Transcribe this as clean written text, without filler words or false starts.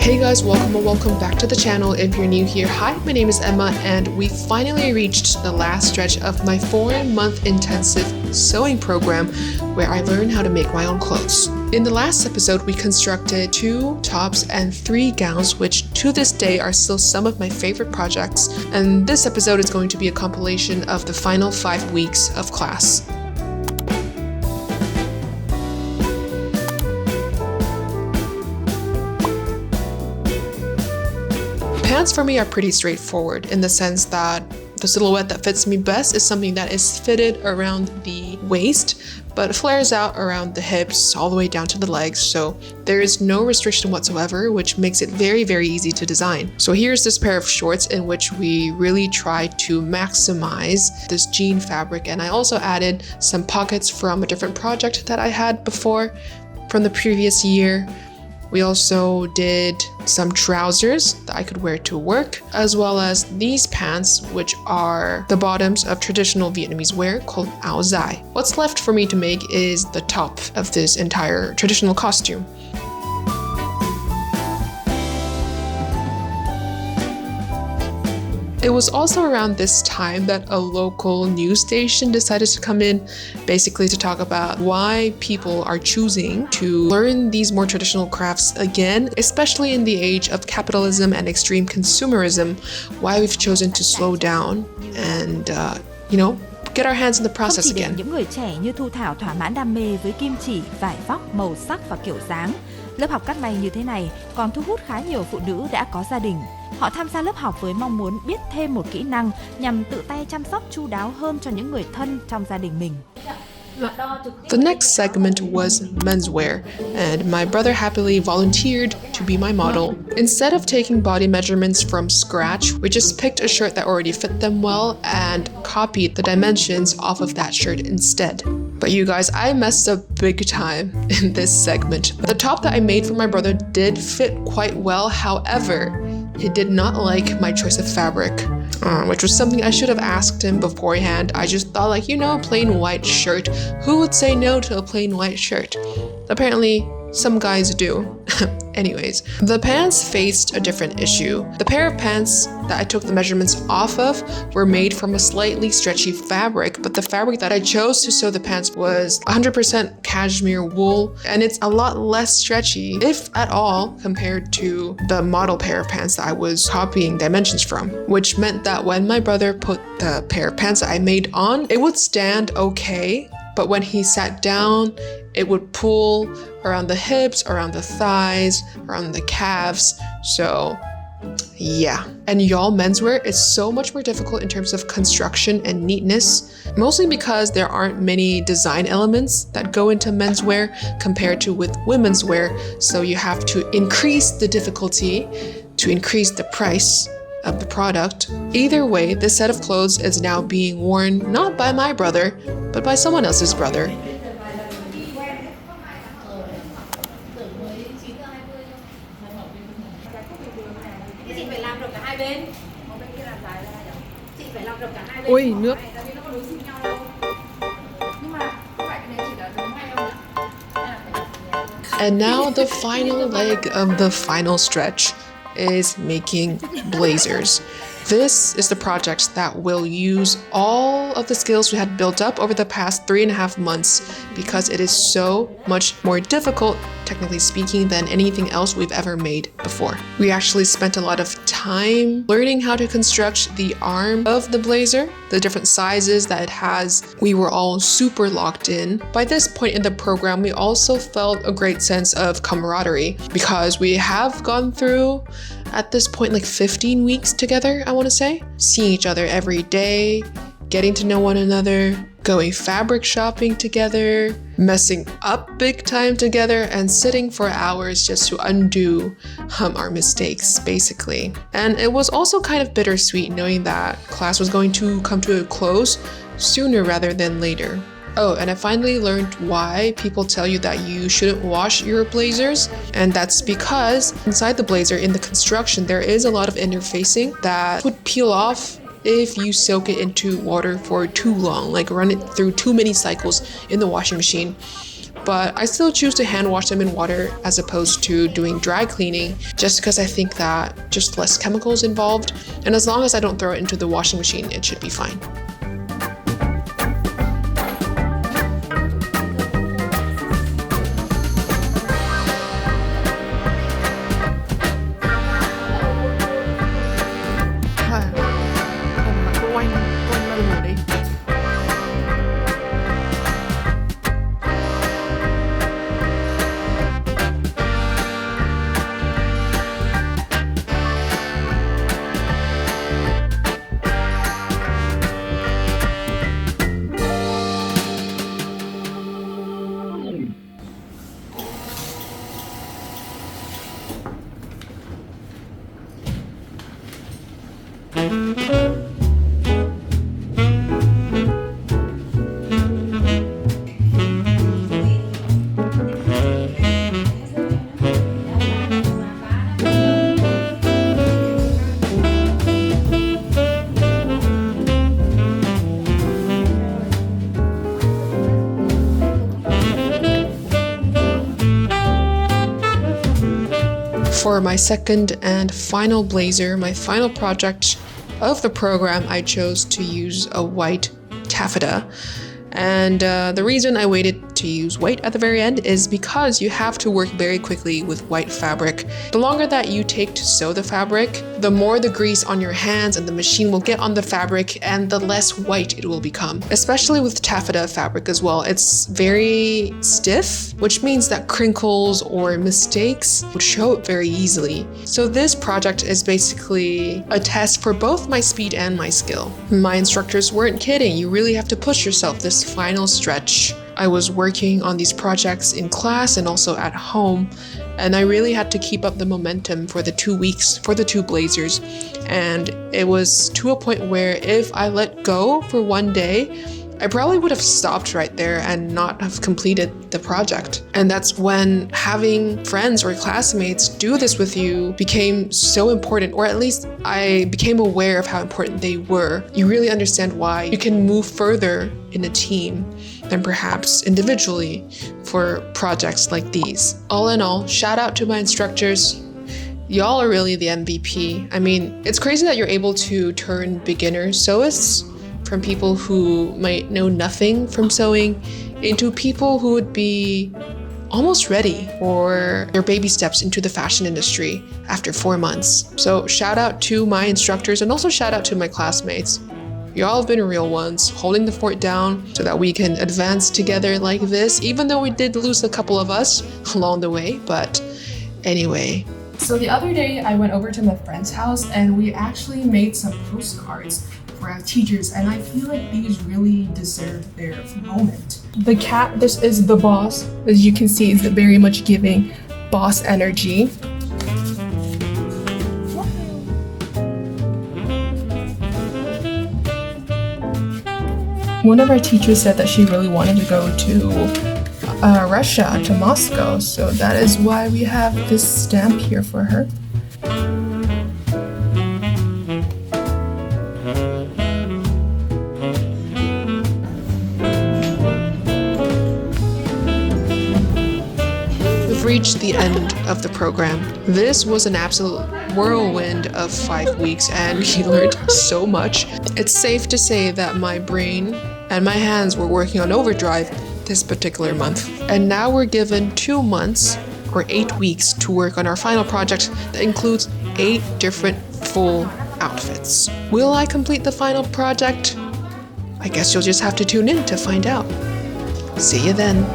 Hey guys, welcome back to the channel. If you're new here, hi, my name is Emma and we finally reached the last stretch of my 4-month intensive sewing program where I learned how to make my own clothes. In the last episode, we constructed 2 tops and 3 gowns, which to this day are still some of my favorite projects. And this episode is going to be a compilation of the final 5 weeks of class. Pants for me are pretty straightforward in the sense that the silhouette that fits me best is something that is fitted around the waist but flares out around the hips all the way down to the legs, so there is no restriction whatsoever, which makes it very easy to design. So here's this pair of shorts in which we really try to maximize this jean fabric, and I also added some pockets from a different project that I had before from the previous year. We also did some trousers that I could wear to work, as well as these pants, which are the bottoms of traditional Vietnamese wear called áo dài. What's left for me to make is the top of this entire traditional costume. It was also around this time that a local news station decided to come in, basically to talk about why people are choosing to learn these more traditional crafts again, especially in the age of capitalism and extreme consumerism, why we've chosen to slow down and, get our hands in the process again. Những người trẻ như Thu Thảo thỏa mãn đam mê với kim chỉ, vải vóc, màu sắc và kiểu dáng. Lớp học cắt may như thế này còn thu hút khá nhiều phụ nữ đã có gia đình. Họ tham gia lớp học với mong muốn biết thêm một kỹ năng nhằm tự tay chăm sóc chu đáo hơn cho những người thân trong gia đình mình. The next segment was menswear, and my brother happily volunteered to be my model. Instead of taking body measurements from scratch, we just picked a shirt that already fit them well and copied the dimensions off of that shirt instead. But you guys, I messed up big time in this segment. The top that I made for my brother did fit quite well, however, he did not like my choice of fabric, which was something I should have asked him beforehand. I just thought a plain white shirt. Who would say no to a plain white shirt? Apparently, some guys do. Anyways, the pants faced a different issue. The pair of pants that I took the measurements off of were made from a slightly stretchy fabric, but the fabric that I chose to sew the pants was 100% cashmere wool, and it's a lot less stretchy, if at all, compared to the model pair of pants that I was copying dimensions from, which meant that when my brother put the pair of pants that I made on, it would stand okay, but when he sat down, it would pull around the hips, around the thighs, around the calves. So yeah. And y'all, menswear is so much more difficult in terms of construction and neatness, mostly because there aren't many design elements that go into menswear compared to with women's wear. So you have to increase the difficulty to increase the price of the product. Either way, this set of clothes is now being worn not by my brother, but by someone else's brother. Ôi, nước. And now the final leg of the final stretch is making blazers. This is the project that will use all of the skills we had built up over the past 3.5 months because it is so much more difficult, technically speaking, than anything else we've ever made before. We actually spent a lot of time learning how to construct the arm of the blazer, the different sizes that it has. We were all super locked in. By this point in the program, we also felt a great sense of camaraderie because we have gone through, at this point, 15 weeks together, I want to say. Seeing each other every day, getting to know one another, going fabric shopping together, messing up big time together, and sitting for hours just to undo our mistakes, basically. And it was also kind of bittersweet knowing that class was going to come to a close sooner rather than later. Oh, and I finally learned why people tell you that you shouldn't wash your blazers. And that's because inside the blazer, in the construction, there is a lot of interfacing that would peel off if you soak it into water for too long, run it through too many cycles in the washing machine. but I still choose to hand wash them in water as opposed to doing dry cleaning, just because I think that just less chemicals involved, and as long as I don't throw it into the washing machine, it should be fine. For my second and final blazer, my final project of the program, I chose to use a white taffeta. And the reason I waited to use white at the very end is because you have to work very quickly with white fabric. The longer that you take to sew the fabric, the more the grease on your hands and the machine will get on the fabric and the less white it will become. Especially with taffeta fabric as well. It's very stiff, which means that crinkles or mistakes would show up very easily. So this project is basically a test for both my speed and my skill. My instructors weren't kidding. You really have to push yourself this final stretch. I was working on these projects in class and also at home, and I really had to keep up the momentum for the 2 weeks for the two blazers. And it was to a point where if I let go for one day, I probably would have stopped right there and not have completed the project. And that's when having friends or classmates do this with you became so important, or at least I became aware of how important they were. You really understand why you can move further in a team than perhaps individually for projects like these. All in all, shout out to my instructors. Y'all are really the MVP. I mean, it's crazy that you're able to turn beginner sewists from people who might know nothing from sewing into people who would be almost ready for their baby steps into the fashion industry after 4 months. So shout out to my instructors and also shout out to my classmates. Y'all have been real ones, holding the fort down so that we can advance together like this, even though we did lose a couple of us along the way, but anyway. So the other day I went over to my friend's house and we actually made some postcards for our teachers, and I feel like these really deserve their moment. The cat, this is the boss, as you can see, is very much giving boss energy. One of our teachers said that she really wanted to go to Russia, to Moscow, so that is why we have this stamp here for her. Reached the end of the program. This was an absolute whirlwind of 5 weeks and we learned so much. It's safe to say that my brain and my hands were working on overdrive this particular month. And now we're given 2 months or 8 weeks to work on our final project that includes 8 different full outfits. Will I complete the final project? I guess you'll just have to tune in to find out. See you then.